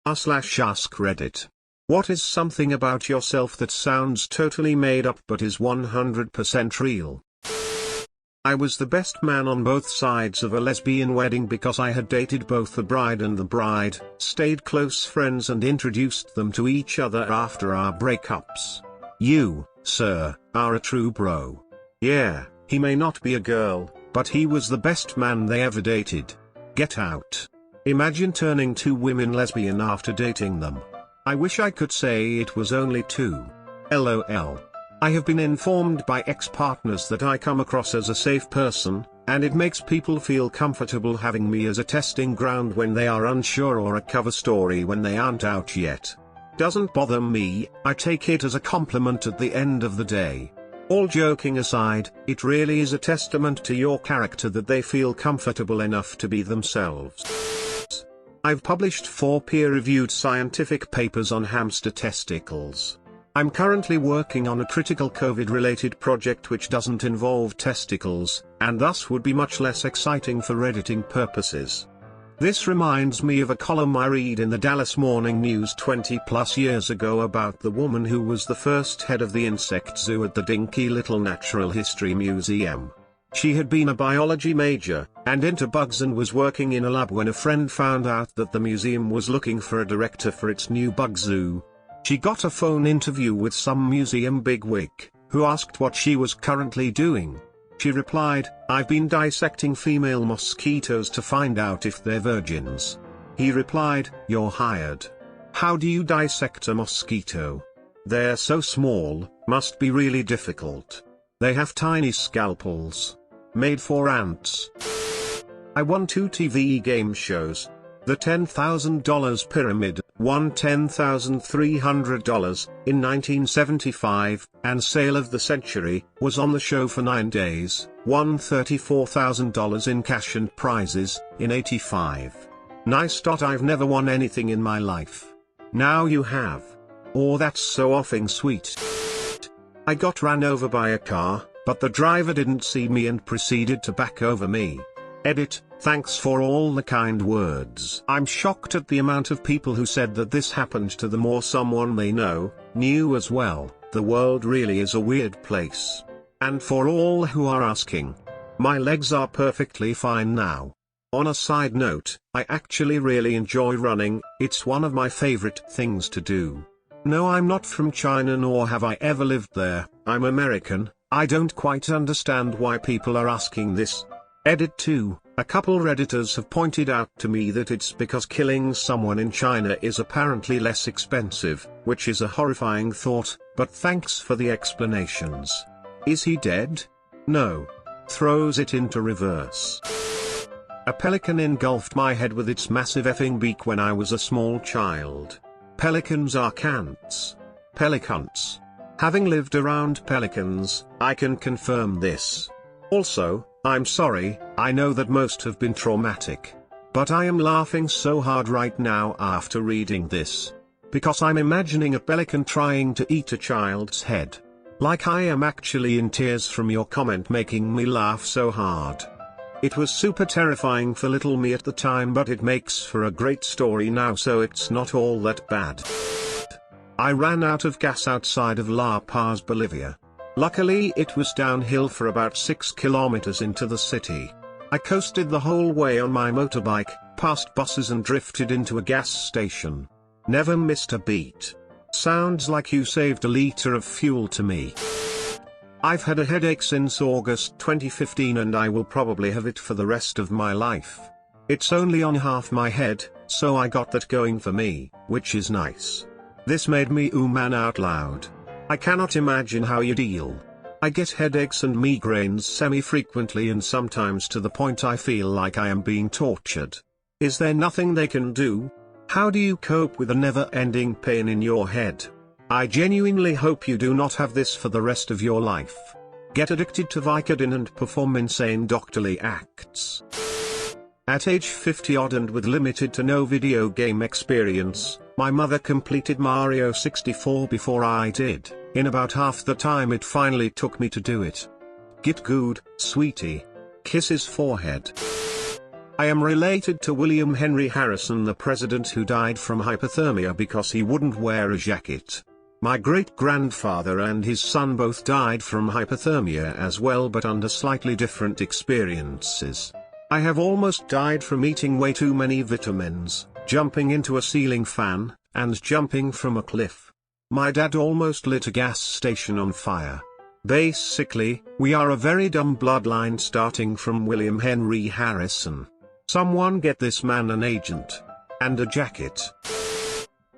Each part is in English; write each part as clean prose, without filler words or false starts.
r/ask Reddit. What is something about yourself that sounds totally made up but is 100% real? I was the best man on both sides of a lesbian wedding because I had dated both the bride and the bride, stayed close friends and introduced them to each other after our breakups. You, sir, are a true bro. Yeah, he may not be a girl, but he was the best man they ever dated. Get out. Imagine turning two women lesbian after dating them. I wish I could say it was only two. LOL. I have been informed by ex-partners that I come across as a safe person, and it makes people feel comfortable having me as a testing ground when they are unsure or a cover story when they aren't out yet. Doesn't bother me, I take it as a compliment at the end of the day. All joking aside, it really is a testament to your character that they feel comfortable enough to be themselves. I've published 4 peer-reviewed scientific papers on hamster testicles. I'm currently working on a critical COVID-related project which doesn't involve testicles, and thus would be much less exciting for Redditing purposes. This reminds me of a column I read in the Dallas Morning News 20+ years ago about the woman who was the first head of the insect zoo at the dinky little Natural History Museum. She had been a biology major, and into bugs and was working in a lab when a friend found out that the museum was looking for a director for its new bug zoo. She got a phone interview with some museum bigwig, who asked what she was currently doing. She replied, "I've been dissecting female mosquitoes to find out if they're virgins." He replied, "You're hired. How do you dissect a mosquito? They're so small, must be really difficult. They have tiny scalpels. Made for ants." I won 2 TV game shows. The $10,000 Pyramid won $10,300 in 1975, and Sale of the Century was on the show for 9 days, won $34,000 in cash and prizes in 85. Nice. I've never won anything in my life. Now you have. Oh, that's so offing sweet. I got ran over by a car, but the driver didn't see me and proceeded to back over me. Edit, thanks for all the kind words. I'm shocked at the amount of people who said that this happened to them or someone they knew as well. The world really is a weird place. And for all who are asking, my legs are perfectly fine now. On a side note, I actually really enjoy running, it's one of my favorite things to do. No, I'm not from China nor have I ever lived there, I'm American. I don't quite understand why people are asking this. Edit 2, a couple Redditors have pointed out to me that it's because killing someone in China is apparently less expensive, which is a horrifying thought, but thanks for the explanations. Is he dead? No. Throws it into reverse. A pelican engulfed my head with its massive effing beak when I was a small child. Pelicans are cants. Pelicants. Having lived around pelicans, I can confirm this. Also, I'm sorry, I know that most have been traumatic. But I am laughing so hard right now after reading this. Because I'm imagining a pelican trying to eat a child's head. Like I am actually in tears from your comment making me laugh so hard. It was super terrifying for little me at the time, but it makes for a great story now, so it's not all that bad. I ran out of gas outside of La Paz, Bolivia. Luckily it was downhill for about 6 kilometers into the city. I coasted the whole way on my motorbike, past buses and drifted into a gas station. Never missed a beat. Sounds like you saved a liter of fuel to me. I've had a headache since August 2015 and I will probably have it for the rest of my life. It's only on half my head, so I got that going for me, which is nice. This made me man out loud. I cannot imagine how you deal. I get headaches and migraines semi-frequently and sometimes to the point I feel like I am being tortured. Is there nothing they can do? How do you cope with a never-ending pain in your head? I genuinely hope you do not have this for the rest of your life. Get addicted to Vicodin and perform insane doctorly acts. At age 50 odd and with limited to no video game experience, my mother completed Mario 64 before I did, in about half the time it finally took me to do it. Get good, sweetie. Kisses forehead. I am related to William Henry Harrison, the president who died from hypothermia because he wouldn't wear a jacket. My great-grandfather and his son both died from hypothermia as well, but under slightly different experiences. I have almost died from eating way too many vitamins, jumping into a ceiling fan, and jumping from a cliff. My dad almost lit a gas station on fire. Basically, we are a very dumb bloodline starting from William Henry Harrison. Someone get this man an agent. And a jacket.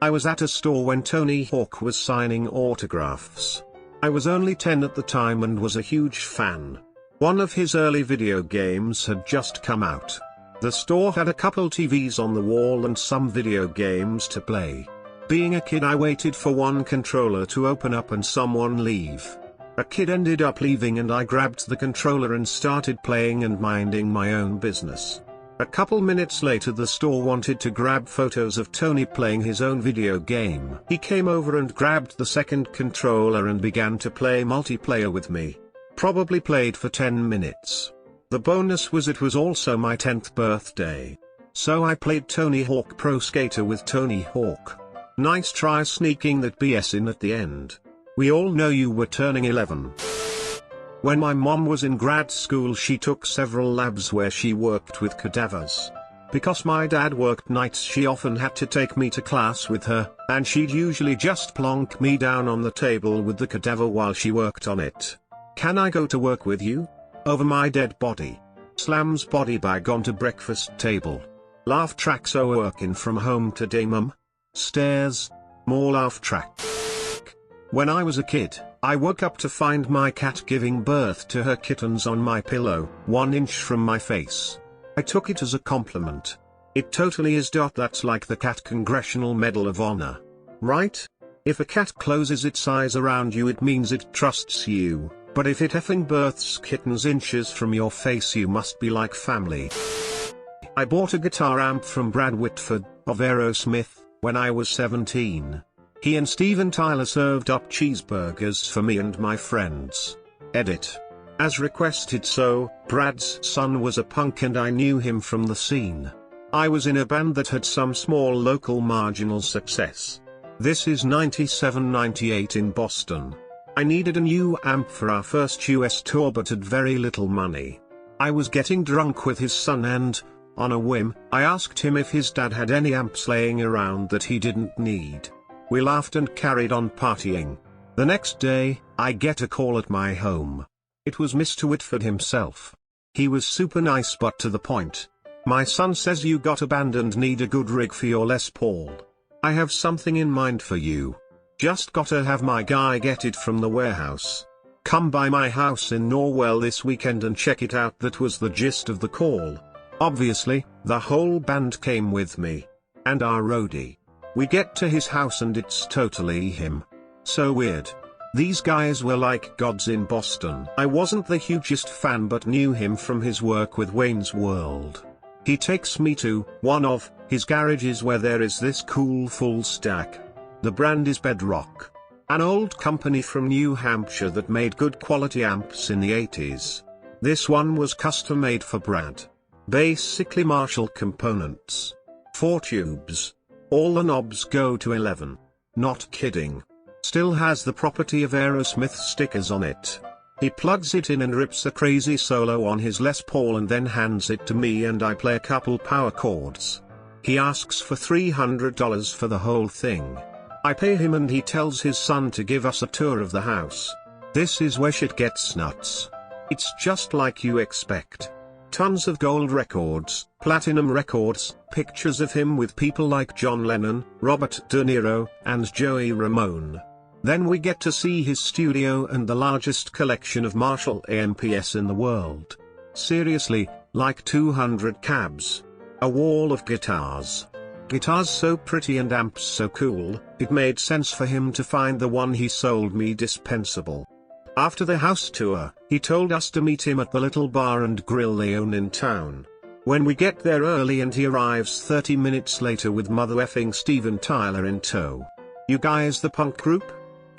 I was at a store when Tony Hawk was signing autographs. I was only 10 at the time and was a huge fan. One of his early video games had just come out. The store had a couple TVs on the wall and some video games to play. Being a kid, I waited for one controller to open up and someone leave. A kid ended up leaving and I grabbed the controller and started playing and minding my own business. A couple minutes later the store wanted to grab photos of Tony playing his own video game. He came over and grabbed the second controller and began to play multiplayer with me. Probably played for 10 minutes. The bonus was it was also my 10th birthday. So I played Tony Hawk Pro Skater with Tony Hawk. Nice try sneaking that BS in at the end. We all know you were turning 11. When my mom was in grad school, she took several labs where she worked with cadavers. Because my dad worked nights, she often had to take me to class with her, and she'd usually just plonk me down on the table with the cadaver while she worked on it. Can I go to work with you? Over my dead body. Slams body bag onto breakfast table. Laugh track, so working from home today mum. Stairs. More laugh track. When I was a kid, I woke up to find my cat giving birth to her kittens on my pillow, 1 inch from my face. I took it as a compliment. It totally is. That's like the Cat Congressional Medal of Honor. Right? If a cat closes its eyes around you, it means it trusts you, but if it effing births kittens inches from your face, you must be like family. I bought a guitar amp from Brad Whitford, of Aerosmith, when I was 17. He and Steven Tyler served up cheeseburgers for me and my friends. Edit. As requested. So, Brad's son was a punk and I knew him from the scene. I was in a band that had some small local marginal success. This is 97-98 in Boston. I needed a new amp for our first US tour but had very little money. I was getting drunk with his son and, on a whim, I asked him if his dad had any amps laying around that he didn't need. We laughed and carried on partying. The next day, I get a call at my home. It was Mr. Whitford himself. He was super nice but to the point. My son says you got a band and need a good rig for your Les Paul. I have something in mind for you. Just gotta have my guy get it from the warehouse. Come by my house in Norwell this weekend and check it out. That was the gist of the call. Obviously, the whole band came with me. And our roadie. We get to his house and it's totally him. So weird. These guys were like gods in Boston. I wasn't the hugest fan but knew him from his work with Wayne's World. He takes me to one of his garages where there is this cool full stack. The brand is Bedrock. An old company from New Hampshire that made good quality amps in the 80s. This one was custom made for Brad. Basically Marshall components. 4 tubes. All the knobs go to 11. Not kidding. Still has the property of Aerosmith stickers on it. He plugs it in and rips a crazy solo on his Les Paul and then hands it to me and I play a couple power chords. He asks for $300 for the whole thing. I pay him and he tells his son to give us a tour of the house. This is where shit gets nuts. It's just like you expect. Tons of gold records, platinum records, pictures of him with people like John Lennon, Robert De Niro, and Joey Ramone. Then we get to see his studio and the largest collection of Marshall AMPs in the world. Seriously, like 200 cabs. A wall of guitars. Guitars so pretty and amps so cool, it made sense for him to find the one he sold me dispensable. After the house tour, he told us to meet him at the little bar and grill they own in town. When we get there early and he arrives 30 minutes later with mother effing Steven Tyler in tow. You guys the punk group?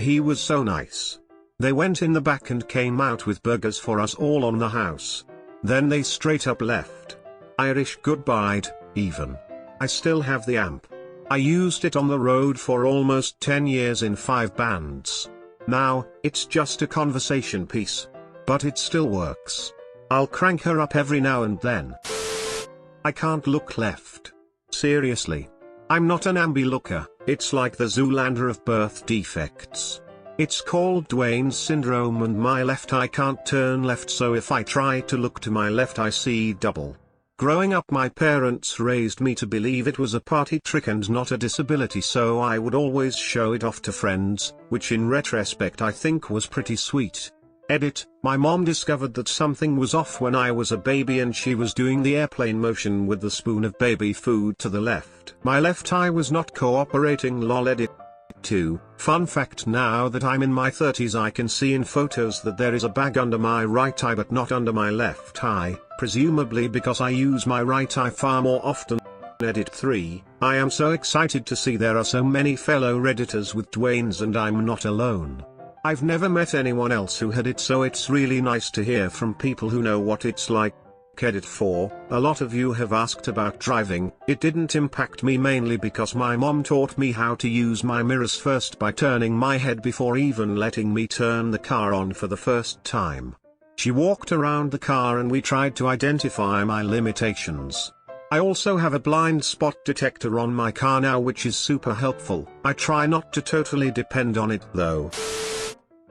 He was so nice. They went in the back and came out with burgers for us all on the house. Then they straight up left. Irish goodbye, even. I still have the amp. I used it on the road for almost 10 years in 5 bands. Now, it's just a conversation piece. But it still works. I'll crank her up every now and then. I can't look left. Seriously. I'm not an ambi looker, it's like the Zoolander of birth defects. It's called Duane's syndrome and my left eye can't turn left, so if I try to look to my left I see double. Growing up, my parents raised me to believe it was a party trick and not a disability, so I would always show it off to friends, which in retrospect I think was pretty sweet. Edit, my mom discovered that something was off when I was a baby and she was doing the airplane motion with the spoon of baby food to the left. My left eye was not cooperating, lol. Edit 2, fun fact: now that I'm in my 30s I can see in photos that there is a bag under my right eye but not under my left eye, presumably because I use my right eye far more often. Edit 3, I am so excited to see there are so many fellow Redditors with Duane's and I'm not alone. I've never met anyone else who had it, so it's really nice to hear from people who know what it's like. Edit 4, a lot of you have asked about driving. It didn't impact me mainly because my mom taught me how to use my mirrors first by turning my head before even letting me turn the car on for the first time. She walked around the car and we tried to identify my limitations. I also have a blind spot detector on my car now, which is super helpful. I try not to totally depend on it though.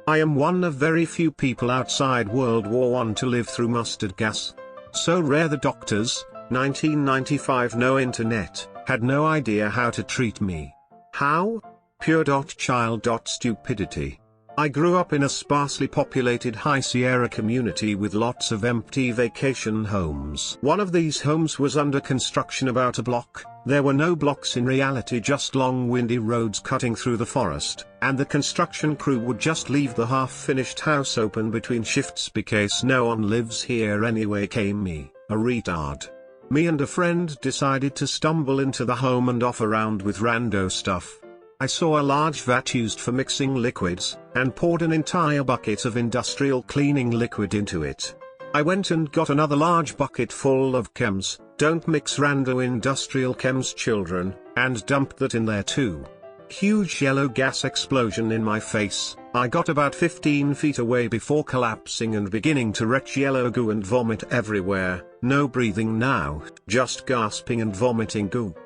I am one of very few people outside World War I to live through mustard gas. So rare the doctors, 1995, no internet, had no idea how to treat me. How? Pure child stupidity. I grew up in a sparsely populated High Sierra community with lots of empty vacation homes. One of these homes was under construction about a block. There were no blocks in reality, just long windy roads cutting through the forest, and the construction crew would just leave the half-finished house open between shifts because no one lives here anyway. Came me, a retard. Me and a friend decided to stumble into the home and off around with rando stuff. I saw a large vat used for mixing liquids, and poured an entire bucket of industrial cleaning liquid into it. I went and got another large bucket full of chems, don't mix rando industrial chems children, and dumped that in there too. Huge yellow gas explosion in my face. I got about 15 feet away before collapsing and beginning to retch yellow goo and vomit everywhere. No breathing now, just gasping and vomiting goop.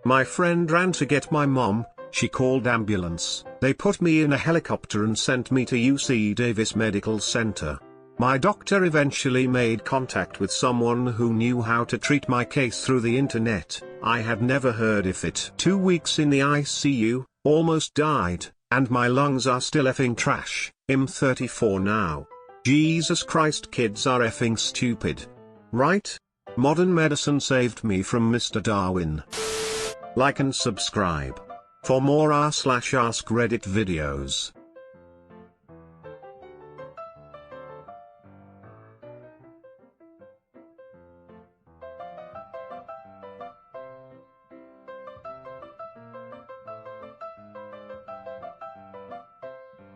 My friend ran to get my mom. She called ambulance. They put me in a helicopter and sent me to UC Davis Medical Center. My doctor eventually made contact with someone who knew how to treat my case through the internet. I had never heard of it. 2 weeks in the ICU, almost died, and my lungs are still effing trash. I'm 34 now. Jesus Christ, kids are effing stupid. Right? Modern medicine saved me from Mr. Darwin. Like and subscribe for more r/ask Reddit videos.